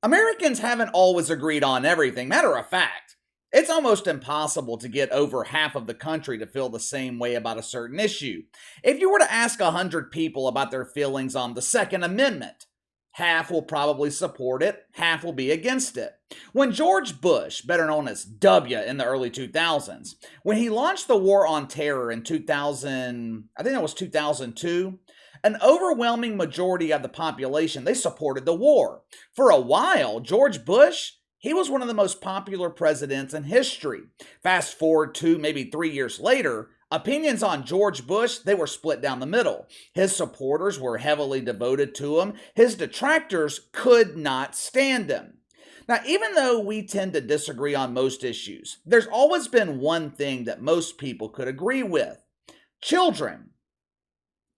Americans haven't always agreed on everything. Matter of fact, it's almost impossible to get over half of the country to feel the same way about a certain issue. If you were to ask 100 people about their feelings on the Second Amendment, half will probably support it, half will be against it. When George Bush, better known as W in the early 2000s, when he launched the war on terror in 2000, I think that was 2002, an overwhelming majority of the population, they supported the war. For a while, George Bush, he was one of the most popular presidents in history. Fast forward to maybe 3 years later, opinions on George Bush, they were split down the middle. His supporters were heavily devoted to him. His detractors could not stand him. Now, even though we tend to disagree on most issues, there's always been one thing that most people could agree with. Children,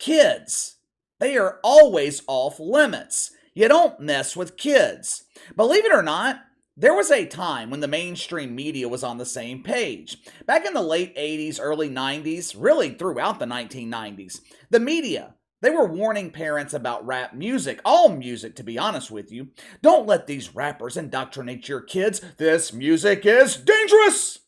kids, they are always off limits. You don't mess with kids. Believe it or not, there was a time when the mainstream media was on the same page. Back in the late 80s, early 90s, really throughout the 1990s, the media, they were warning parents about rap music, all music to be honest with you. Don't let these rappers indoctrinate your kids. This music is dangerous.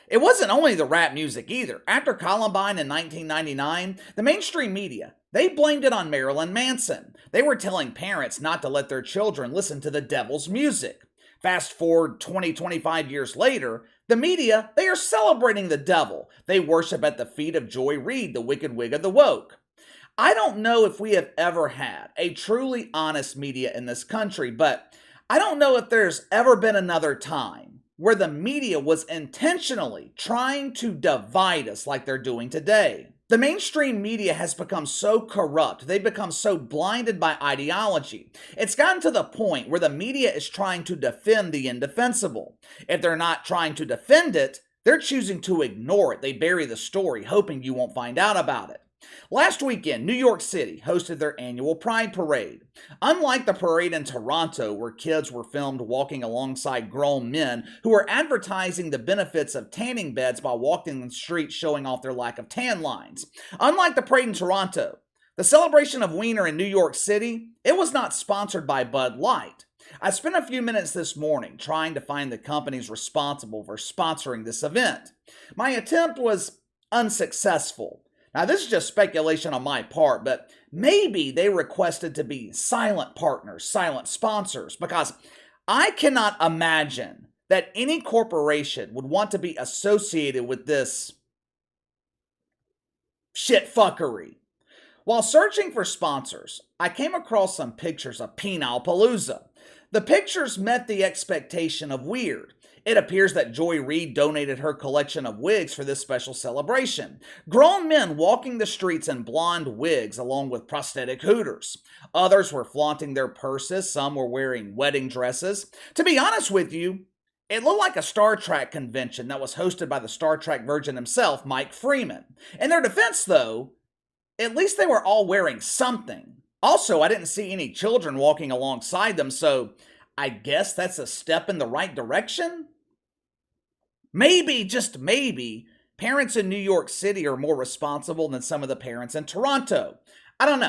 It wasn't only the rap music either. After Columbine in 1999, the mainstream media, they blamed it on Marilyn Manson. They were telling parents not to let their children listen to the devil's music. Fast forward 20, 25 years later, the media, they are celebrating the devil. They worship at the feet of Joy Reid, the wicked wig of the woke. I don't know if we have ever had a truly honest media in this country, but I don't know if there's ever been another time where the media was intentionally trying to divide us like they're doing today. The mainstream media has become so corrupt, they've become so blinded by ideology. It's gotten to the point where the media is trying to defend the indefensible. If they're not trying to defend it, they're choosing to ignore it. They bury the story, hoping you won't find out about it. Last weekend, New York City hosted their annual Pride Parade. Unlike the parade in Toronto, where kids were filmed walking alongside grown men who were advertising the benefits of tanning beds by walking the streets showing off their lack of tan lines. Unlike the parade in Toronto, the celebration of Wiener in New York City, it was not sponsored by Bud Light. I spent a few minutes this morning trying to find the companies responsible for sponsoring this event. My attempt was unsuccessful. Now, this is just speculation on my part, but maybe they requested to be silent partners, silent sponsors, because I cannot imagine that any corporation would want to be associated with this shitfuckery. While searching for sponsors, I came across some pictures of Penile Palooza. The pictures met the expectation of weird. It appears that Joy Reid donated her collection of wigs for this special celebration. Grown men walking the streets in blonde wigs along with prosthetic hooters. Others were flaunting their purses, some were wearing wedding dresses. To be honest with you, it looked like a Star Trek convention that was hosted by the Star Trek virgin himself, Mike Freeman. In their defense, though, at least they were all wearing something. Also, I didn't see any children walking alongside them, so I guess that's a step in the right direction? Maybe, just maybe, parents in New York City are more responsible than some of the parents in Toronto. I don't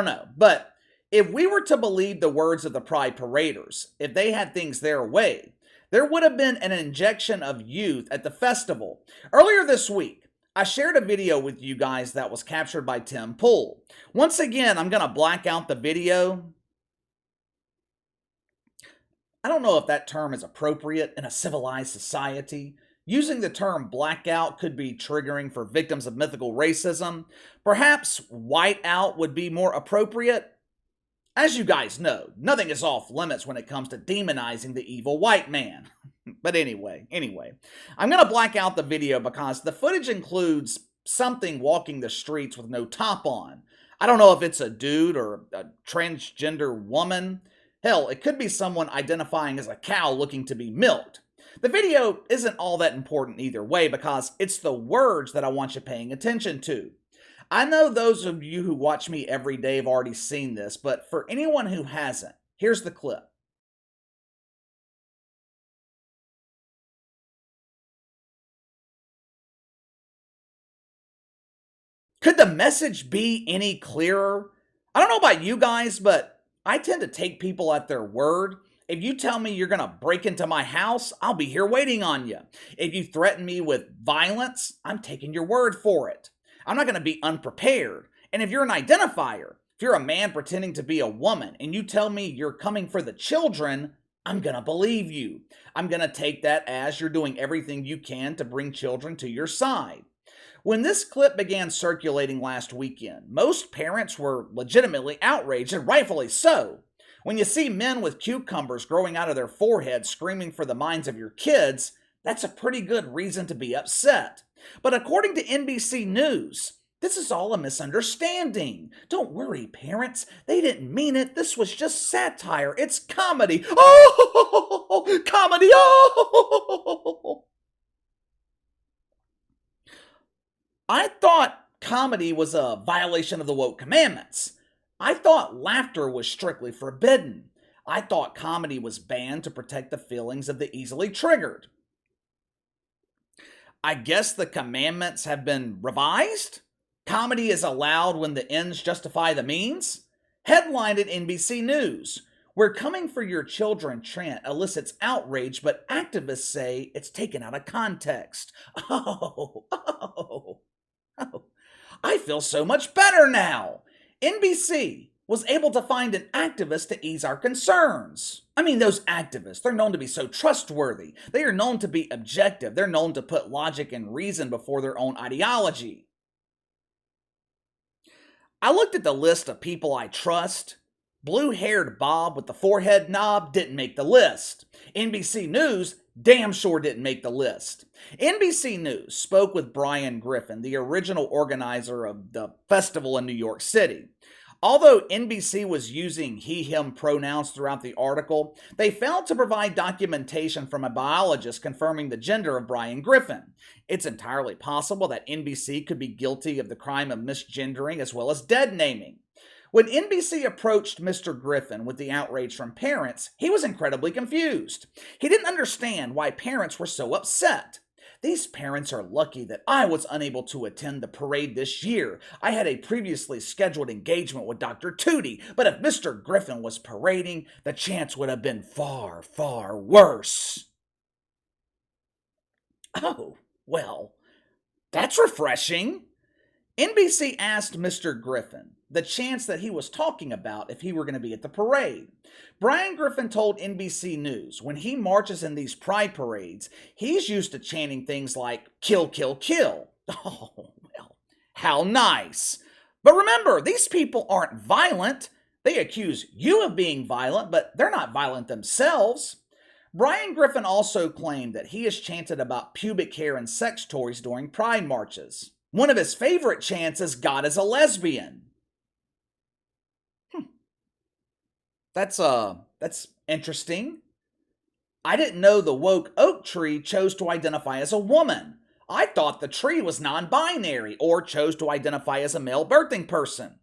know. But if we were to believe the words of the Pride Paraders, if they had things their way, there would have been an injection of youth at the festival. Earlier this week, I shared a video with you guys that was captured by Tim Pool. Once again, I'm going to black out the video. I don't know if that term is appropriate in a civilized society. Using the term blackout could be triggering for victims of mythical racism. Perhaps whiteout would be more appropriate. As you guys know, nothing is off limits when it comes to demonizing the evil white man. But anyway, I'm going to black out the video because the footage includes something walking the streets with no top on. I don't know if it's a dude or a transgender woman. Hell, it could be someone identifying as a cow looking to be milked. The video isn't all that important either way because it's the words that I want you paying attention to. I know those of you who watch me every day have already seen this, but for anyone who hasn't, here's the clip. Could the message be any clearer? I don't know about you guys, but I tend to take people at their word. If you tell me you're going to break into my house, I'll be here waiting on you. If you threaten me with violence, I'm taking your word for it. I'm not going to be unprepared. And if you're an identifier, if you're a man pretending to be a woman and you tell me you're coming for the children, I'm going to believe you. I'm going to take that as you're doing everything you can to bring children to your side. When this clip began circulating last weekend, most parents were legitimately outraged, and rightfully so. When you see men with cucumbers growing out of their foreheads screaming for the minds of your kids, that's a pretty good reason to be upset. But according to NBC News, this is all a misunderstanding. Don't worry, parents. They didn't mean it. This was just satire. It's comedy. Oh, comedy. Oh. I thought comedy was a violation of the woke commandments. I thought laughter was strictly forbidden. I thought comedy was banned to protect the feelings of the easily triggered. I guess the commandments have been revised? Comedy is allowed when the ends justify the means? Headlined at NBC News. We're coming for your children chant elicits outrage, but activists say it's taken out of context. Oh. I feel so much better now. NBC was able to find an activist to ease our concerns. I mean, those activists, they're known to be so trustworthy. They are known to be objective. They're known to put logic and reason before their own ideology. I looked at the list of people I trust. Blue-haired Bob with the forehead knob didn't make the list. NBC News damn sure didn't make the list. NBC News spoke with Brian Griffin, the original organizer of the festival in New York City. Although NBC was using he/him pronouns throughout the article, they failed to provide documentation from a biologist confirming the gender of Brian Griffin. It's entirely possible that NBC could be guilty of the crime of misgendering as well as dead naming. When NBC approached Mr. Griffin with the outrage from parents, he was incredibly confused. He didn't understand why parents were so upset. These parents are lucky that I was unable to attend the parade this year. I had a previously scheduled engagement with Dr. Tootie, but if Mr. Griffin was parading, the chance would have been far, far worse. Oh, well, that's refreshing. NBC asked Mr. Griffin the chance that he was talking about if he were going to be at the parade. Brian Griffin told NBC News when he marches in these pride parades, he's used to chanting things like, kill, kill, kill. Oh, well, how nice. But remember, these people aren't violent. They accuse you of being violent, but they're not violent themselves. Brian Griffin also claimed that he has chanted about pubic hair and sex toys during pride marches. One of his favorite chants is, God is a lesbian. That's interesting. I didn't know the woke oak tree chose to identify as a woman. I thought the tree was non-binary or chose to identify as a male birthing person.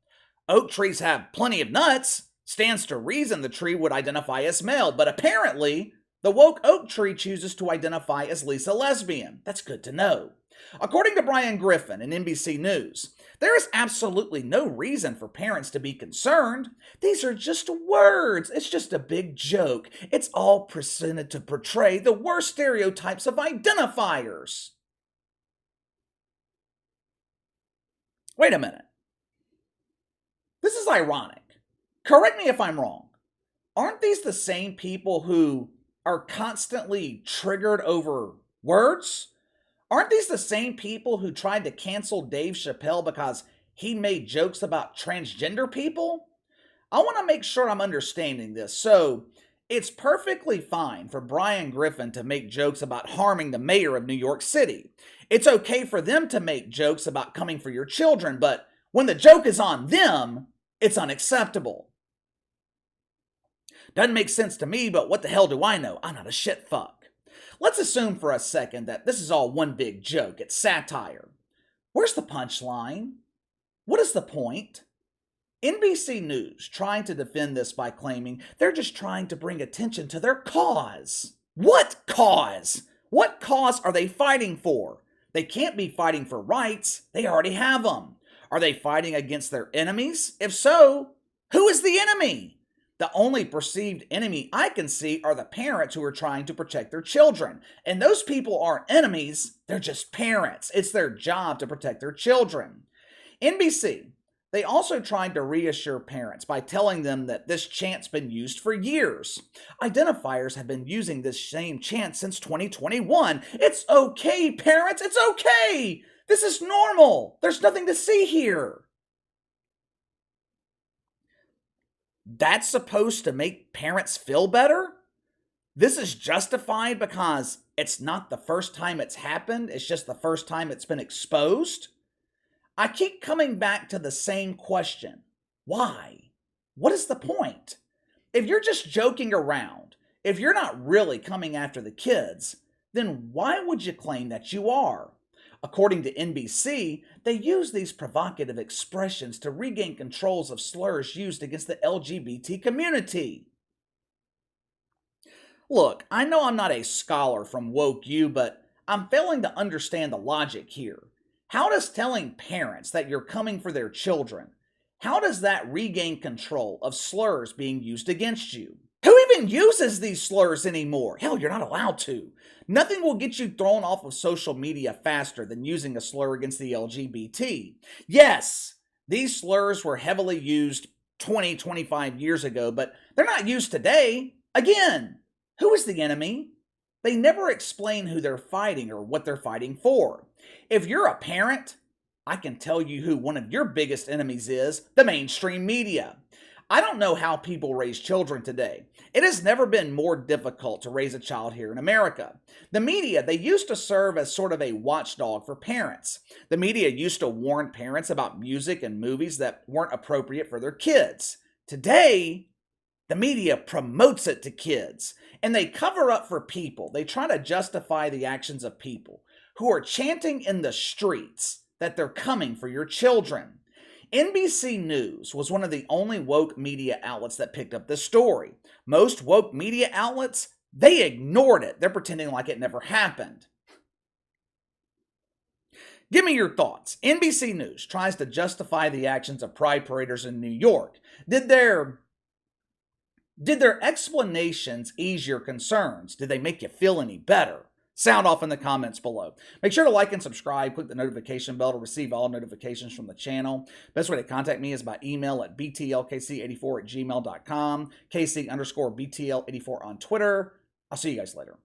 Oak trees have plenty of nuts. Stands to reason the tree would identify as male, but apparently the woke oak tree chooses to identify as Lisa lesbian. That's good to know. According to Brian Griffin in NBC News, there is absolutely no reason for parents to be concerned. These are just words. It's just a big joke. It's all presented to portray the worst stereotypes of identifiers. Wait a minute. This is ironic. Correct me if I'm wrong. Aren't these the same people who are constantly triggered over words? Aren't these the same people who tried to cancel Dave Chappelle because he made jokes about transgender people? I want to make sure I'm understanding this. So, it's perfectly fine for Brian Griffin to make jokes about harming the mayor of New York City. It's okay for them to make jokes about coming for your children, but when the joke is on them, it's unacceptable. Doesn't make sense to me, but what the hell do I know? I'm not a shit fuck. Let's assume for a second that this is all one big joke. It's satire. Where's the punchline? What is the point? NBC News trying to defend this by claiming they're just trying to bring attention to their cause. What cause? What cause are they fighting for? They can't be fighting for rights. They already have them. Are they fighting against their enemies? If so, who is the enemy? The only perceived enemy I can see are the parents who are trying to protect their children. And those people aren't enemies, they're just parents. It's their job to protect their children. NBC, they also tried to reassure parents by telling them that this chant's been used for years. Identifiers have been using this same chant since 2021. It's okay, parents, it's okay. This is normal. There's nothing to see here. That's supposed to make parents feel better? This is justified because it's not the first time it's happened, it's just the first time it's been exposed? I keep coming back to the same question. Why? What is the point? If you're just joking around, if you're not really coming after the kids, then why would you claim that you are? According to NBC, they use these provocative expressions to regain controls of slurs used against the LGBT community. Look, I know I'm not a scholar from Woke U, but I'm failing to understand the logic here. How does telling parents that you're coming for their children, how does that regain control of slurs being used against you? Who even uses these slurs anymore? Hell, you're not allowed to. Nothing will get you thrown off of social media faster than using a slur against the LGBT. Yes, these slurs were heavily used 20, 25 years ago, but they're not used today. Again, who is the enemy? They never explain who they're fighting or what they're fighting for. If you're a parent, I can tell you who one of your biggest enemies is: the mainstream media. I don't know how people raise children today. It has never been more difficult to raise a child here in America. The media, they used to serve as sort of a watchdog for parents. The media used to warn parents about music and movies that weren't appropriate for their kids. Today, the media promotes it to kids, and they cover up for people. They try to justify the actions of people who are chanting in the streets that they're coming for your children. NBC News was one of the only woke media outlets that picked up this story. Most woke media outlets, they ignored it. They're pretending like it never happened. Give me your thoughts. NBC News tries to justify the actions of pride paraders in New York. Did their explanations ease your concerns? Did they make you feel any better? Sound off in the comments below. Make sure to like and subscribe. Click the notification bell to receive all notifications from the channel. Best way to contact me is by email at btlkc84@gmail.com, kc_btl84 on Twitter. I'll see you guys later.